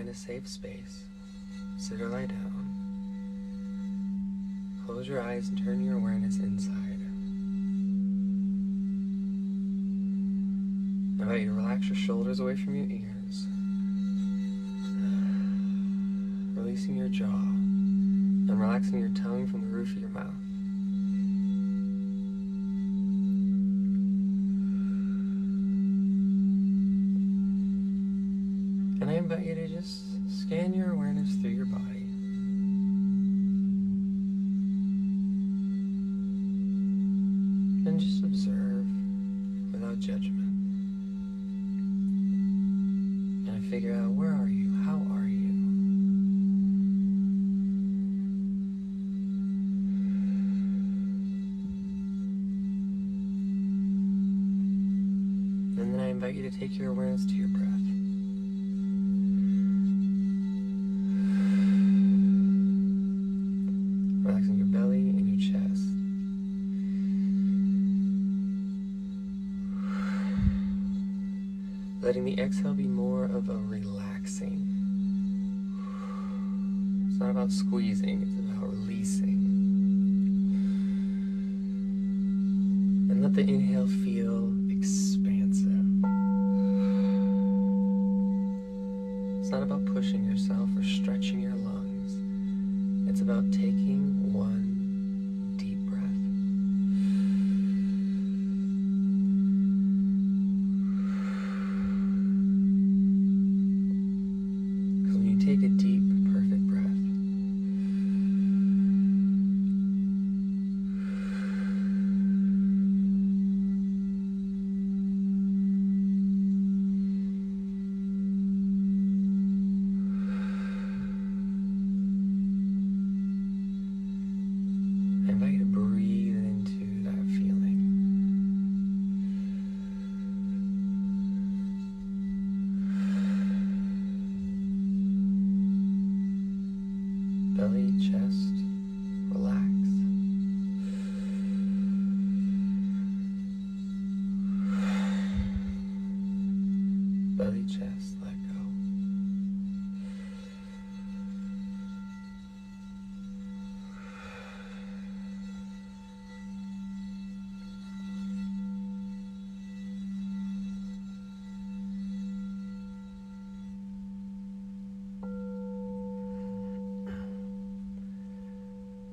find a safe space, sit or lie down. Close your eyes and turn your awareness inside. I invite you to relax your shoulders away from your ears, releasing your jaw and relaxing your tongue from the roof of your mouth. And I invite you to just scan your awareness through your body. And just observe without judgment. And figure out, where are you? How are you? And then I invite you to take your awareness to your breath. Relaxing your belly and your chest. Letting the exhale be more of a relaxing. It's not about squeezing, it's about releasing. And let the inhale feel expansive. It's not about pushing yourself or stretching your lungs. It's about taking one deep breath. Because when you take a deep, perfect breath, I invite you to breathe into that feeling. Belly, chest, relax. Belly, chest, let go.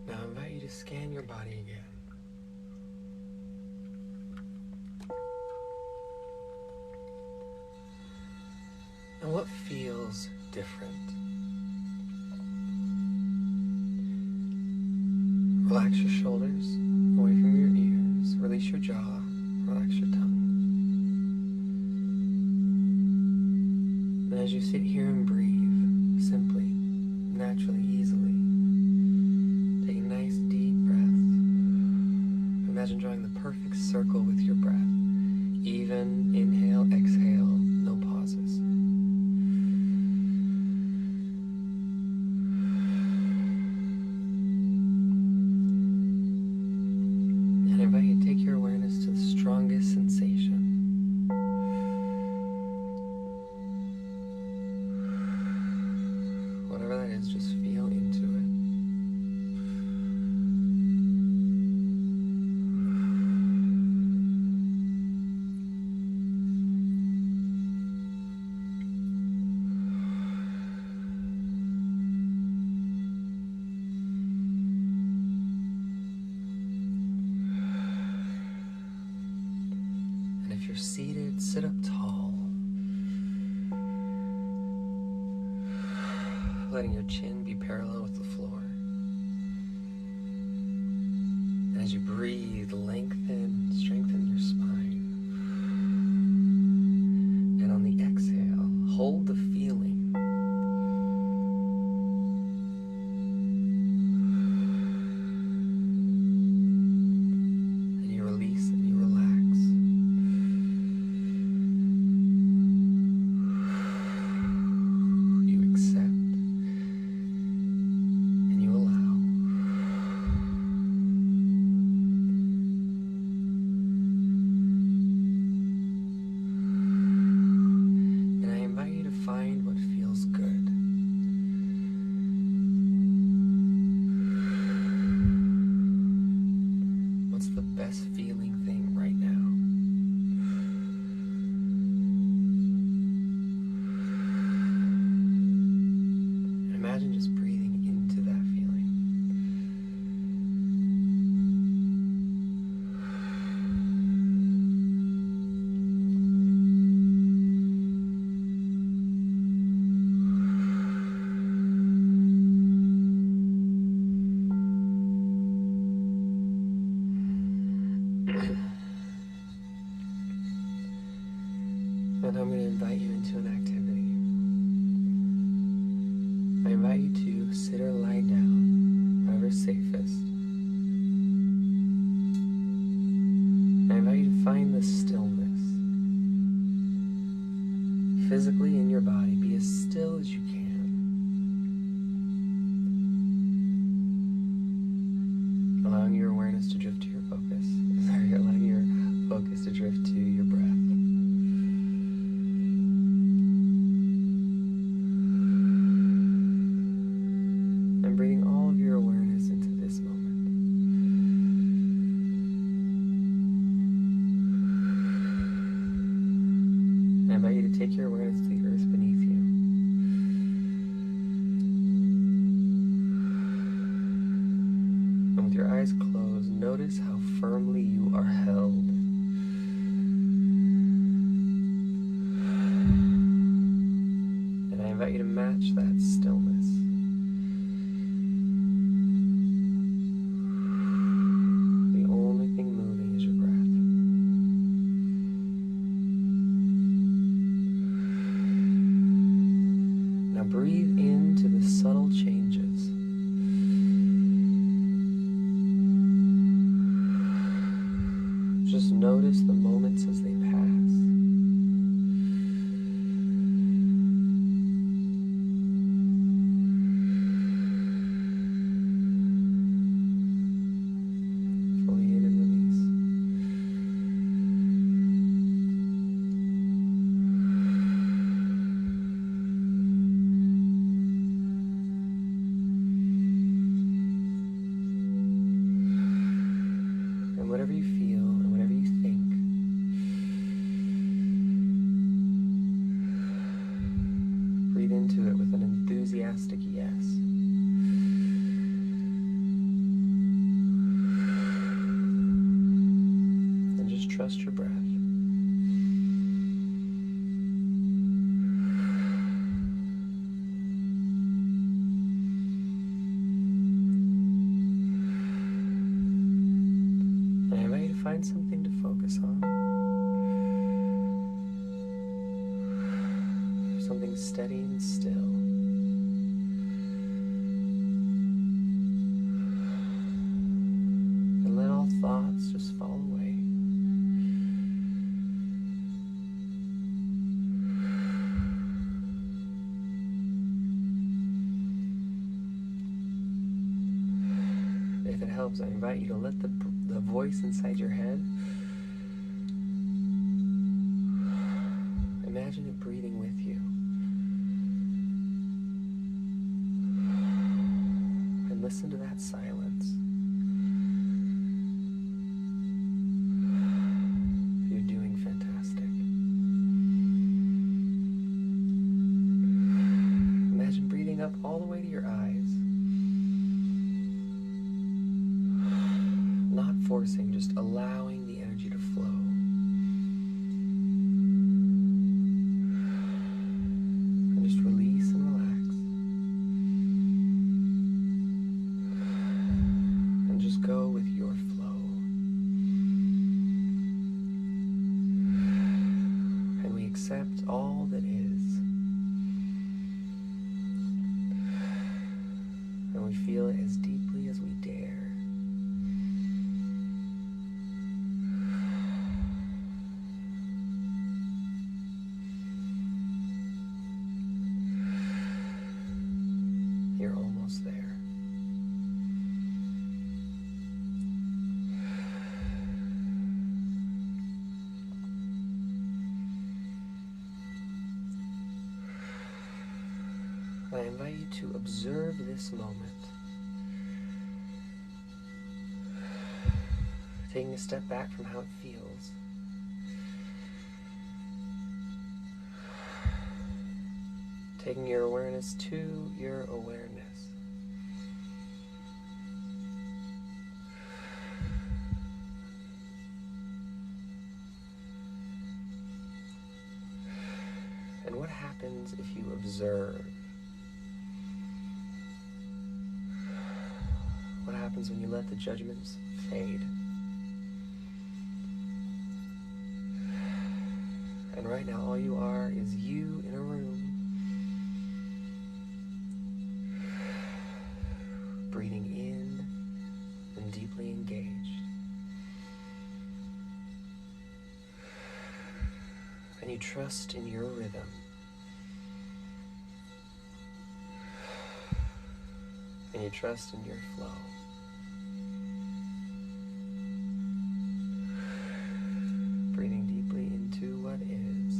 Now I invite you to scan your body again. And what feels different? Relax your shoulders away from your ears. Release your jaw. Relax your tongue. And as you sit here and breathe, simply, naturally, easily, take a nice deep breath. Imagine drawing the perfect circle with your breath. Even inhale, exhale, no pauses. And I invite you to take your awareness to the strongest sensation. Whatever that is, just feel into it. And if you're seated, sit up tall. Letting your chin be parallel with the floor. And as you breathe, lengthen, strengthen your spine. And on the exhale, hold the feeling. And you release and you relax. You accept. Find And I'm going to invite you into an activity. I invite you to sit or lie down, wherever's safest. I invite you to find the stillness. Physically in your body, be as still as you can. Allowing your awareness to drift to your focus. Sorry, allowing your focus to drift to your breath. And bringing all of your awareness into this moment. I invite you to take your awareness to the earth beneath you. And with your eyes closed, notice how firmly you are held. And I invite you to match that stillness. The only thing moving is your breath. Now breathe into the subtle changes. Just notice the moments as they pass. Fully in and release. And whatever you feel and whatever you think, breathe into it with an enthusiastic yes. And just trust your breath. And I invite you to find something to focus on. Something steady and still. And let all thoughts just fall away. If it helps, I invite you to let the voice inside your head, imagine it breathing with you. And listen to that silence. You're doing fantastic. Imagine breathing up all the way to your eyes. Not forcing, just allowing the energy to flow. And just release and relax. And just go with your flow. And we accept all that is. And we feel it as deeply as we dare. You're almost there. I invite you to observe this moment. Taking a step back from how it feels. Taking your awareness to your awareness. And what happens if you observe? What happens when you let the judgments fade? And right now, all you are is you in a room, breathing in and deeply engaged. And you trust in your rhythm. And you trust in your flow. Breathing deeply into what is.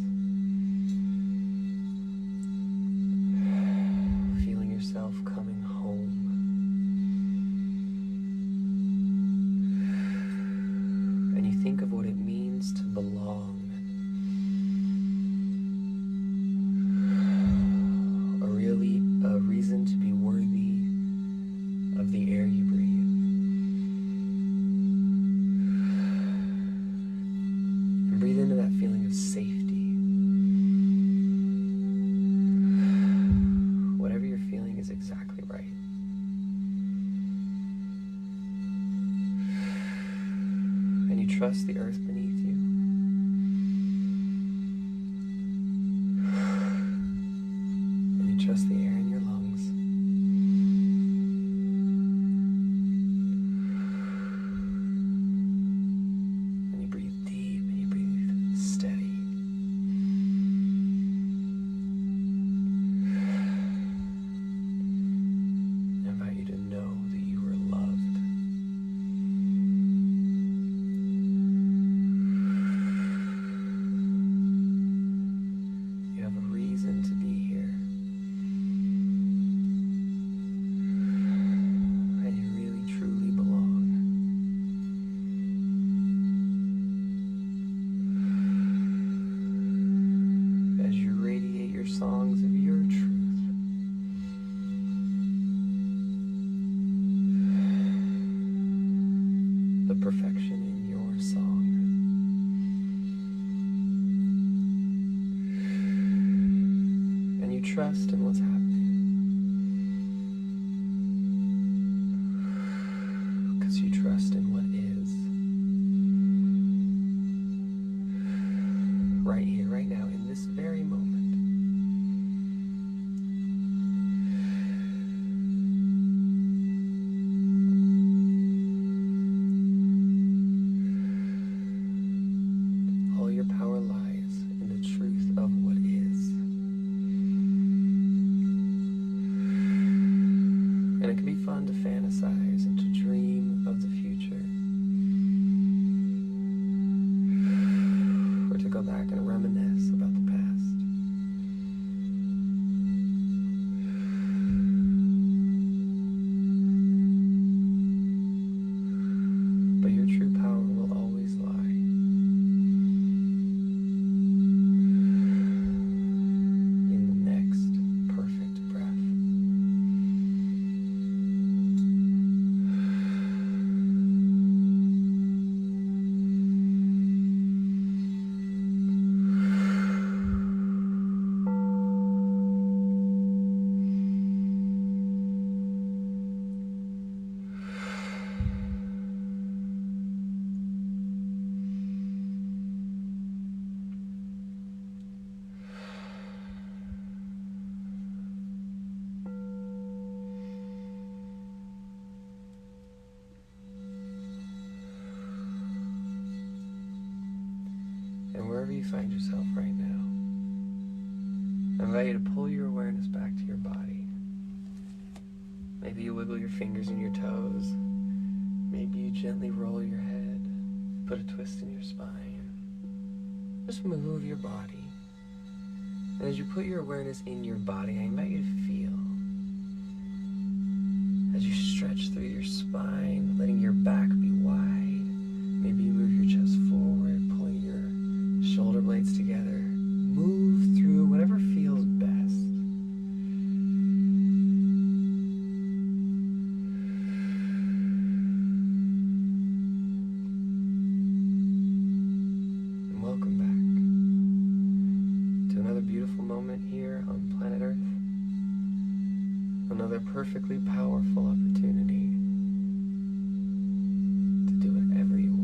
Feeling yourself coming home. And you think of what it means to belong. A reason to be worthy of the air you breathe. And breathe into that feeling of safety. Whatever you're feeling is exactly right. And you trust the earth beneath you. And you trust the air in your lungs. Songs of your truth. The perfection in your song. And you trust in what's happening. Because you trust in what is. Right here, right now, in this very moment. Power lies in the truth of what is. And it can be fun to fantasize and to dream of the future. Or to go back and reminisce about the past. But your true power will always lie And wherever you find yourself right now, I invite you to pull your awareness back to your body. Maybe you wiggle your fingers and your toes. Maybe you gently roll your head, put a twist in your spine. Just move your body. And as you put your awareness in your body, I invite you to feel as you stretch through your spine, letting your back be wide. Maybe you move your chest forward, pulling your shoulder blades together. Move through whatever feels best. And welcome back to another beautiful moment here on planet Earth. Another perfectly powerful opportunity to do whatever you want.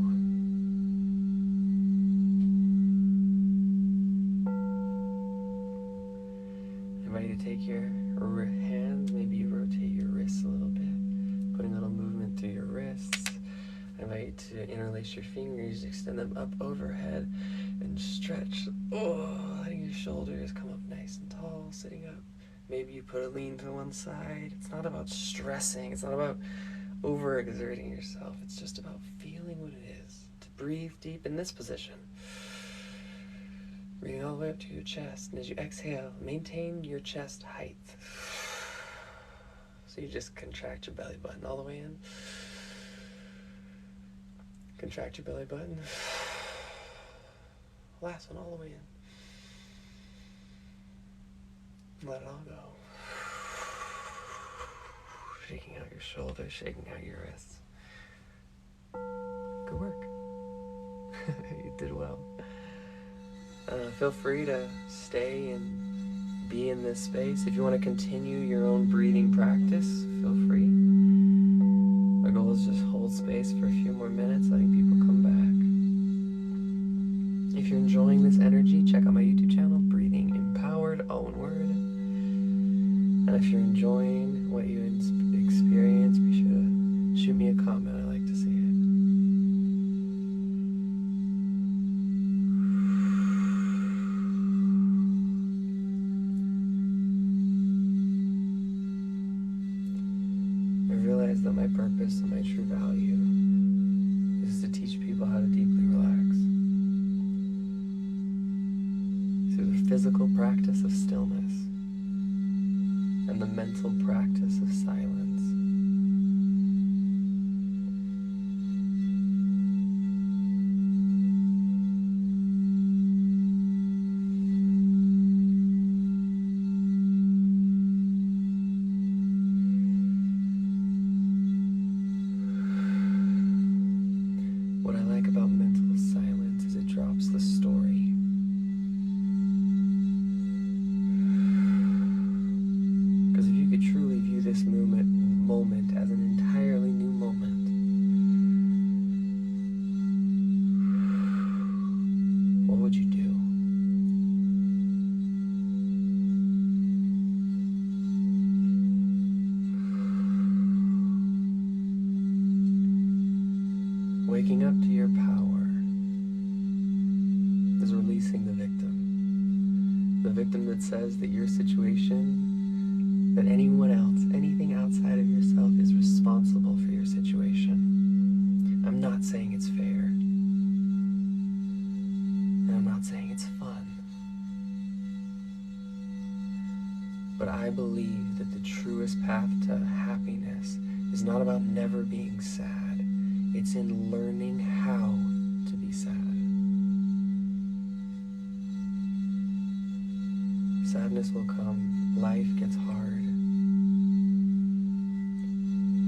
take your hands, maybe you rotate your wrists a little bit, putting a little movement through your wrists. I invite you to interlace your fingers, extend them up overhead, and stretch. Letting your shoulders come up nice and tall, sitting up. Maybe you put a lean to one side. It's not about stressing. It's not about overexerting yourself. It's just about feeling what it is to breathe deep in this position. Breathing all the way up to your chest. And as you exhale, maintain your chest height. So you just contract your belly button all the way in. Contract your belly button. Last one all the way in. Let it all go. Shaking out your shoulders, shaking out your wrists. Good work. You did well. Feel free to stay and be in this space. If you want to continue your own breathing practice, feel free. My goal is just hold space for a few more minutes, letting people come back. If you're enjoying this energy, check out my YouTube channel, Breathing Empowered, all one word. And if you're enjoying what you experience, be sure to shoot me a comment. I like to see it. That my purpose and my true value is to teach people how to deeply relax through the physical practice of stillness and the mental practice of silence. What I like about mental silence is it drops the story. Because if you could truly view this moment as an entirely new moment, what would you do? Waking up to your power is releasing the victim. The victim that says that your situation, that anyone else, anything outside of yourself is responsible for your situation. I'm not saying it's fair. And I'm not saying it's fun. But I believe that the truest path to happiness is not about never being sad. It's in learning how to be sad. Sadness will come. Life gets hard.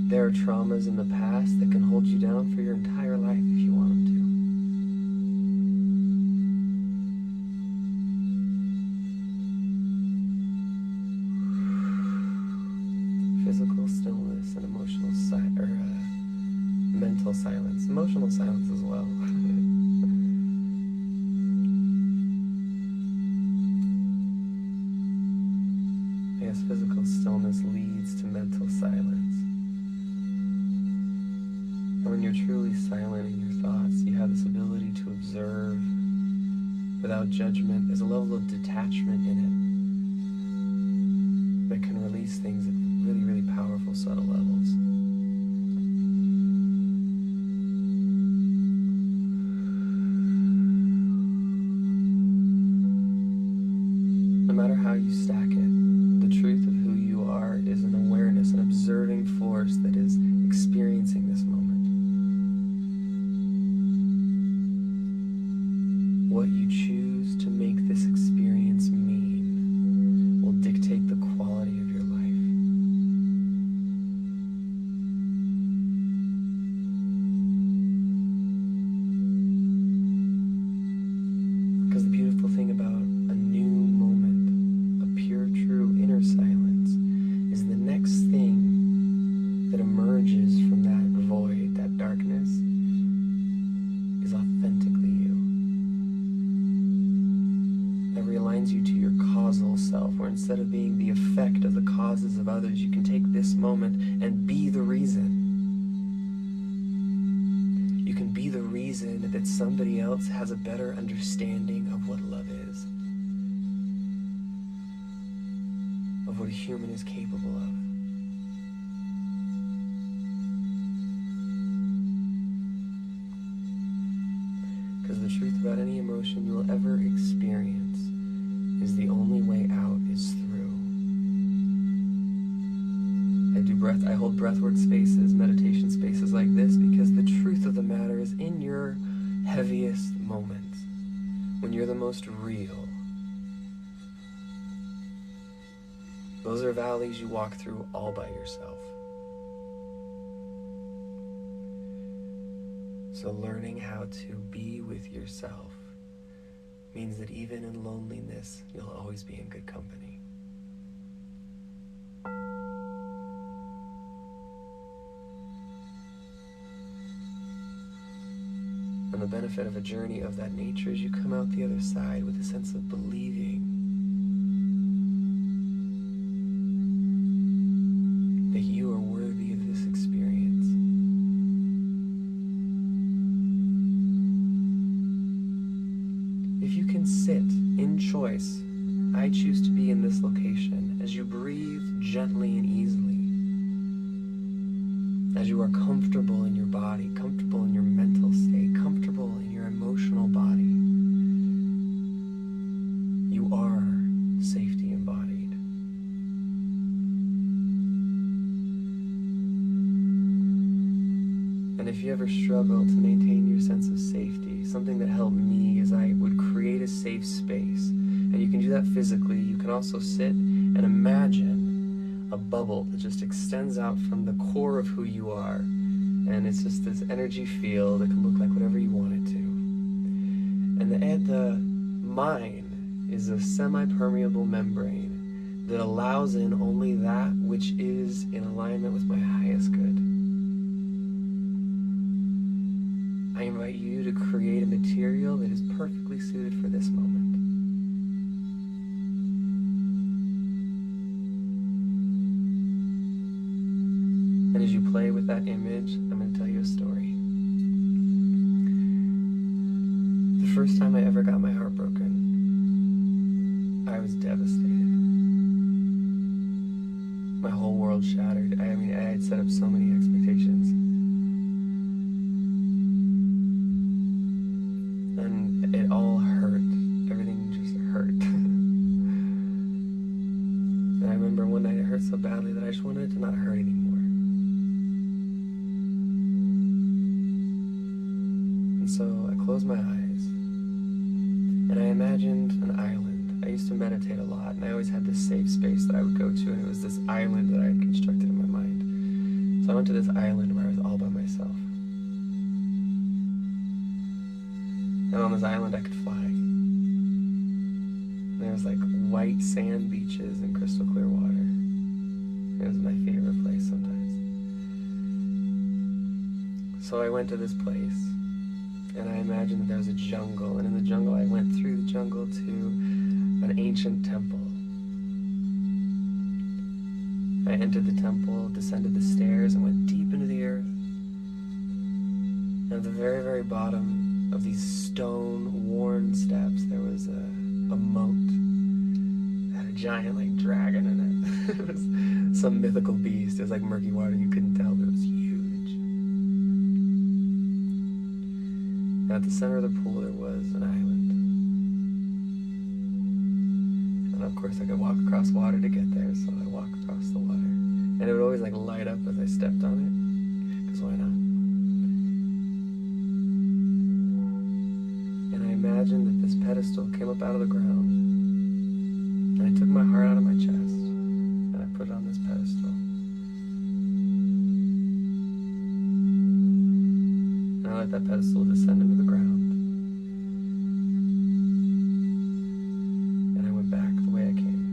There are traumas in the past that can hold you down for your entire life if you want them to. Physical stillness and emotional mental silence, emotional silence as well. I guess physical stillness leads to mental silence. And when you're truly silent in your thoughts, you have this ability to observe without judgment. There's a level of detachment in it that can release things at really, really powerful, subtle levels. No matter how you stack it, the truth of who you are is an awareness, an observing force that is experiencing this moment. What you choose to make this experience mean will dictate the quality of your life. Because the beautiful thing about a new moment, a pure, true inner silence, is the next thing that emerges from that void, that darkness, is authentically you. aligns you to your causal self, where instead of being the effect of the causes of others, you can take this moment and be the reason. You can be the reason that somebody else has a better understanding of what love is, of what a human is capable of. Because the truth about any emotion you will ever experience is the only way out is through. I hold breathwork spaces, meditation spaces like this, because the truth of the matter is, in your heaviest moments, when you're the most real, those are valleys you walk through all by yourself. So learning how to be with yourself means that even in loneliness, you'll always be in good company. And the benefit of a journey of that nature is you come out the other side with a sense of believing that you are worthy of this experience. If you can sit in choice, I choose to be in this location, as you breathe gently and easily, as you are comfortable in your body, comfortable in your mental state, comfortable in your emotional body, you are safety embodied. And if you ever struggle to maintain your sense of safety, something that helped me is I would create a safe space. And you can do that physically. You can also sit and imagine a bubble that just extends out from the core of who you are. And it's just this energy field that can look like whatever you want it to. And the mind is a semi-permeable membrane that allows in only that which is in alignment with my highest good. I invite you to create a material that is perfectly suited for this moment. And as you play with that image, I'm going to tell you a story. The first time I ever got my heart broken, I was devastated. My whole world shattered. I had set up so many expectations. And it all hurt. Everything just hurt. And I remember one night it hurt so badly that I just wanted it to not hurt anymore. And so I closed my eyes, and I imagined an island. I used to meditate a lot, and I always had this safe space that I would go to, and it was this island that I had constructed in my mind. So I went to this island where I was all by myself. And on this island I could fly. And there was like white sand beaches and crystal clear water. It was my favorite place sometimes. So I went to this place, and I imagined that there was a jungle, and in the jungle I went through the jungle to an ancient temple. I entered the temple, descended the stairs, and went deep into the earth. And at the very, very bottom of these stone-worn steps, there was a moat that had a giant like dragon in it. It was some mythical beast. It was like murky water, you couldn't tell, but it was huge. And at the center of the pool there was an island. And of course I could walk across water to get there, so I walked across the water. And it would always like light up as I stepped on it, because why not? And I imagined that this pedestal came up out of the ground, and I took my heart out of my chest, and I put it on this pedestal. And I let that pedestal descend into the ground. And I went back the way I came.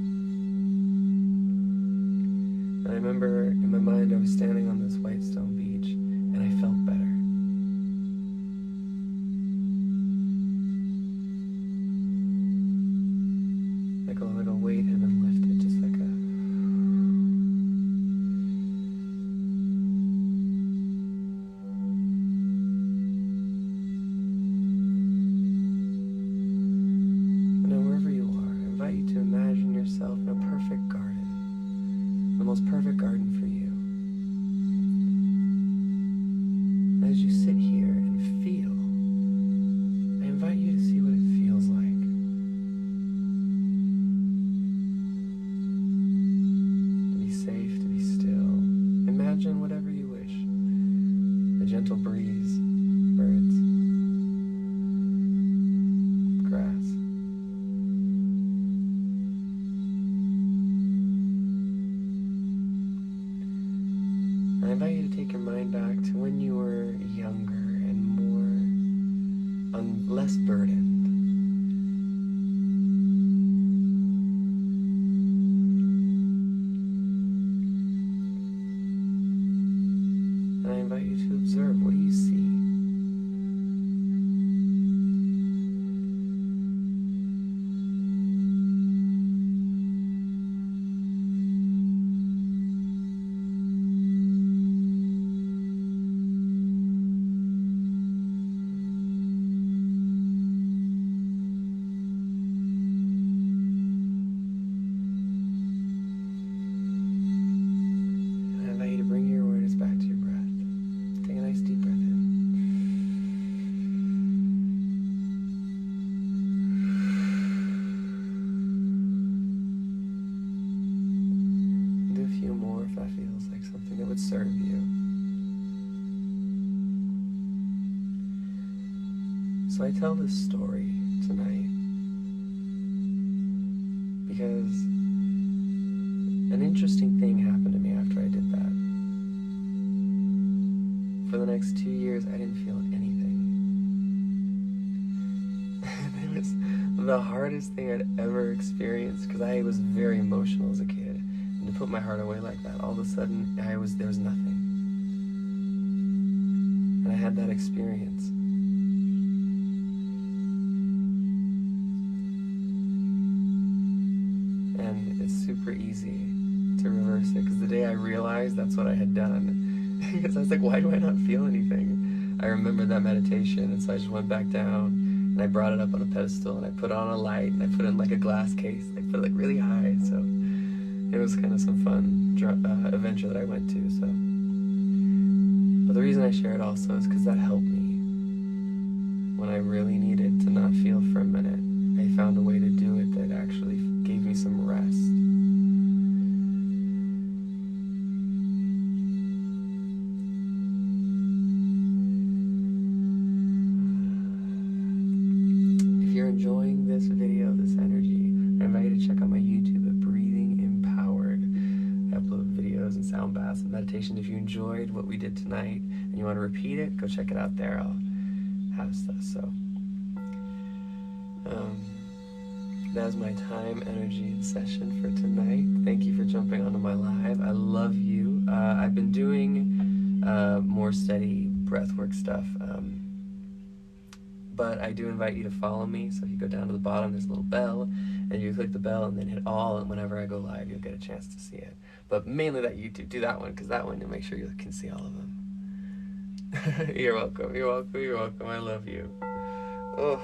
And I remember in my mind I was standing on this white stone beach, and I felt better. less burdened. And I invite you to observe, what do you see? Serve you. So I tell this story tonight because an interesting thing happened to me after I did that. For the next 2 years, I didn't feel anything. And it was the hardest thing I'd ever experienced because I was very emotional as a kid. And to put my heart away like that, all of a sudden, there was nothing. And I had that experience. And it's super easy to reverse it, because the day I realized that's what I had done, because I was like, why do I not feel anything? I remembered that meditation, and so I just went back down, and I brought it up on a pedestal, and I put it on a light, and I put it in like a glass case. I put it like really high, so it was kind of some fun adventure that I went to. So, but the reason I share it also is because that helped me when I really needed to not feel for a minute. I found a way to do it that actually gave me some rest. If you're enjoying this video, this energy, I invite you to check out my YouTube at Breathing Empowered. I upload videos and sound baths and meditation. If you enjoyed what we did tonight and you want to repeat it, go check it out there. I'll have stuff. So that's my time, energy, and session for tonight. Thank you for jumping onto my live. I love you. I've been doing more steady breathwork stuff, but I do invite you to follow me. So if you go down to the bottom, there's a little bell, and you click the bell and then hit all, and whenever I go live, you'll get a chance to see it. But mainly that YouTube, do that one, because that one, you'll make sure you can see all of them. You're welcome, you're welcome, you're welcome. I love you. Oh.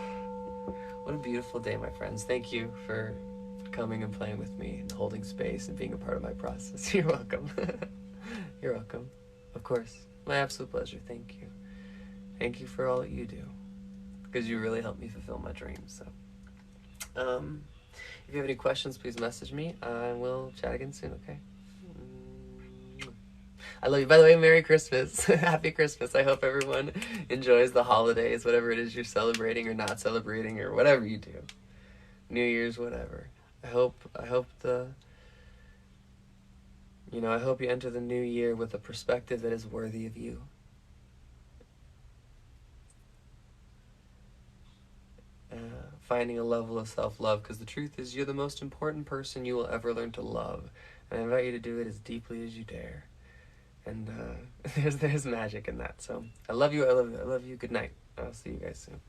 What a beautiful day, my friends. Thank you for coming and playing with me and holding space and being a part of my process. You're welcome. You're welcome. Of course. My absolute pleasure. Thank you. Thank you for all that you do, because you really help me fulfill my dreams. So, if you have any questions, please message me, and we'll chat again soon, okay? I love you. By the way, Merry Christmas. Happy Christmas. I hope everyone enjoys the holidays, whatever it is you're celebrating or not celebrating, or whatever you do. New Year's, whatever. I hope you enter the new year with a perspective that is worthy of you. Finding a level of self-love, because the truth is you're the most important person you will ever learn to love. And I invite you to do it as deeply as you dare. And there's magic in that. So I love you. I love you. Good night. I'll see you guys soon.